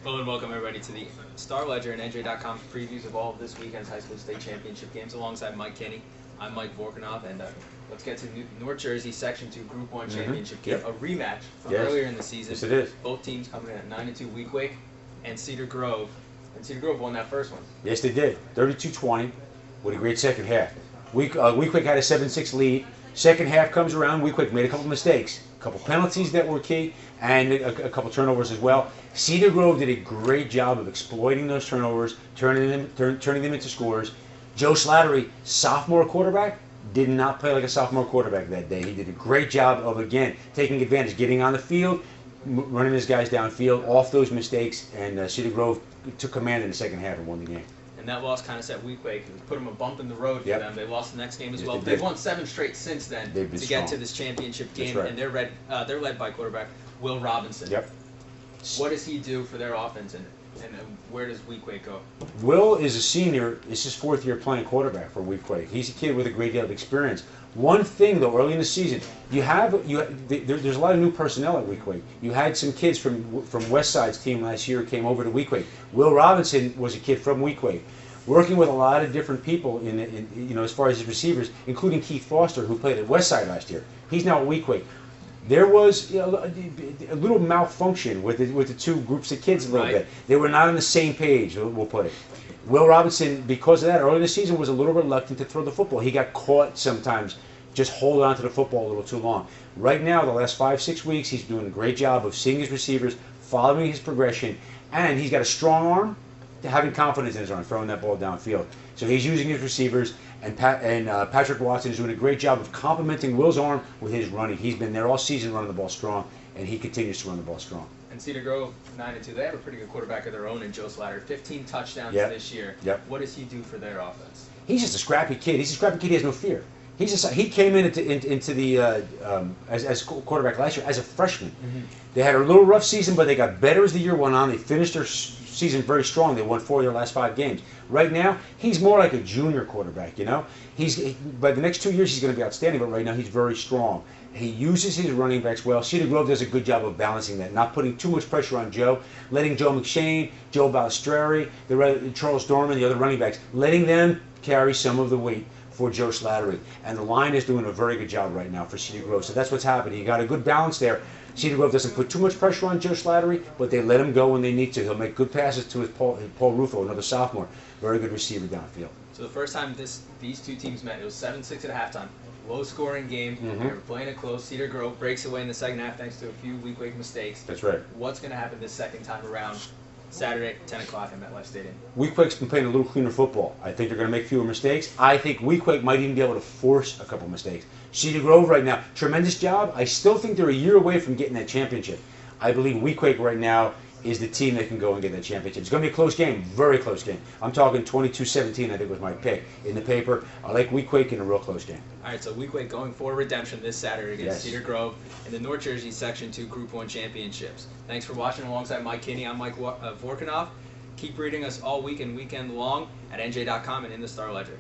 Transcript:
Hello and welcome everybody to the Star Ledger and NJ.com previews of all of this weekend's high school state championship games alongside Mike Kinney. I'm Mike Vorkunov, and let's get to North Jersey Section 2 Group 1 championship game, a rematch from earlier in the season. Yes, it is. Both teams coming in at 9-2, Weequahic and Cedar Grove. And Cedar Grove won that first one. Yes, they did. 32-20 with a great second half. Weequahic had a 7-6 lead. Second half comes around, Weequahic made a couple mistakes. A couple penalties that were key, and a couple turnovers as well. Cedar Grove did a great job of exploiting those turnovers, turning them into scores. Joe Slattery, sophomore quarterback, did not play like a sophomore quarterback that day. He did a great job of, again, taking advantage, getting on the field, running his guys downfield, off those mistakes, and Cedar Grove took command in the second half and won the game. And that loss kind of set Weequahic, put them a bump in the road for them. They lost the next game as well. They've won 7 straight since then to get to this championship game. Right. And they're led by quarterback Will Robinson. Yep. What does he do for their offense, and where does Weequahic go? Will is a senior. It's his 4th year playing quarterback for Weequahic. He's a kid with a great deal of experience. One thing though, early in the season, there's a lot of new personnel at Weequahic. You had some kids from Westside's team last year came over to Weequahic. Will Robinson was a kid from Weequahic, working with a lot of different people as far as his receivers, including Keith Foster, who played at Westside last year. He's now at Weequahic. There was a little malfunction with the two groups of kids a little bit. They were not on the same page, we'll put it. Will Robinson, because of that, early in the season was a little reluctant to throw the football. He got caught sometimes just holding on to the football a little too long. Right now, the last 5-6 weeks, he's doing a great job of seeing his receivers, following his progression, and he's got a strong arm, having confidence in his arm, throwing that ball downfield. So he's using his receivers, and Patrick Watson is doing a great job of complementing Will's arm with his running. He's been there all season running the ball strong, and he continues to run the ball strong. And Cedar Grove, 9-2, they have a pretty good quarterback of their own in Joe Slattery. 15 touchdowns this year. What does he do for their offense? He's just a scrappy kid. He's a scrappy kid. He has no fear. He came into the as quarterback last year as a freshman. They had a little rough season, but they got better as the year went on. They finished their season very strong. They won 4 of their last 5 games. Right now, he's more like a junior quarterback. By the next 2 years, he's going to be outstanding. But right now, he's very strong. He uses his running backs well. Cedar Grove does a good job of balancing that, not putting too much pressure on Joe, letting Joe McShane, Joe Balistreri, Charles Dorman, the other running backs, letting them carry some of the weight for Joe Slattery. And the line is doing a very good job right now for Cedar Grove. So that's what's happening. You got a good balance there. Cedar Grove doesn't put too much pressure on Joe Slattery, but they let him go when they need to. He'll make good passes to his Paul Rufo, another sophomore. Very good receiver downfield. So the first time these two teams met, it was 7-6 at halftime. Low-scoring game. They were playing it close. Cedar Grove breaks away in the second half thanks to a few Weequahic mistakes. That's right. What's going to happen this second time around? Saturday, 10 o'clock at MetLife Stadium. Weequahic's been playing a little cleaner football. I think they're going to make fewer mistakes. I think Weequahic might even be able to force a couple mistakes. Cedar Grove right now, tremendous job. I still think they're a year away from getting that championship. I believe Weequahic right now is the team that can go and get that championship. It's going to be a close game, very close game. I'm talking 22-17, I think was my pick in the paper. I like Weequahic in a real close game. All right, so Weequahic going for redemption this Saturday against Cedar Grove in the North Jersey Section 2 Group 1 Championships. Thanks for watching alongside Mike Kinney. I'm Mike Vorkunov. Keep reading us all week and weekend long at NJ.com and in the Star Ledger.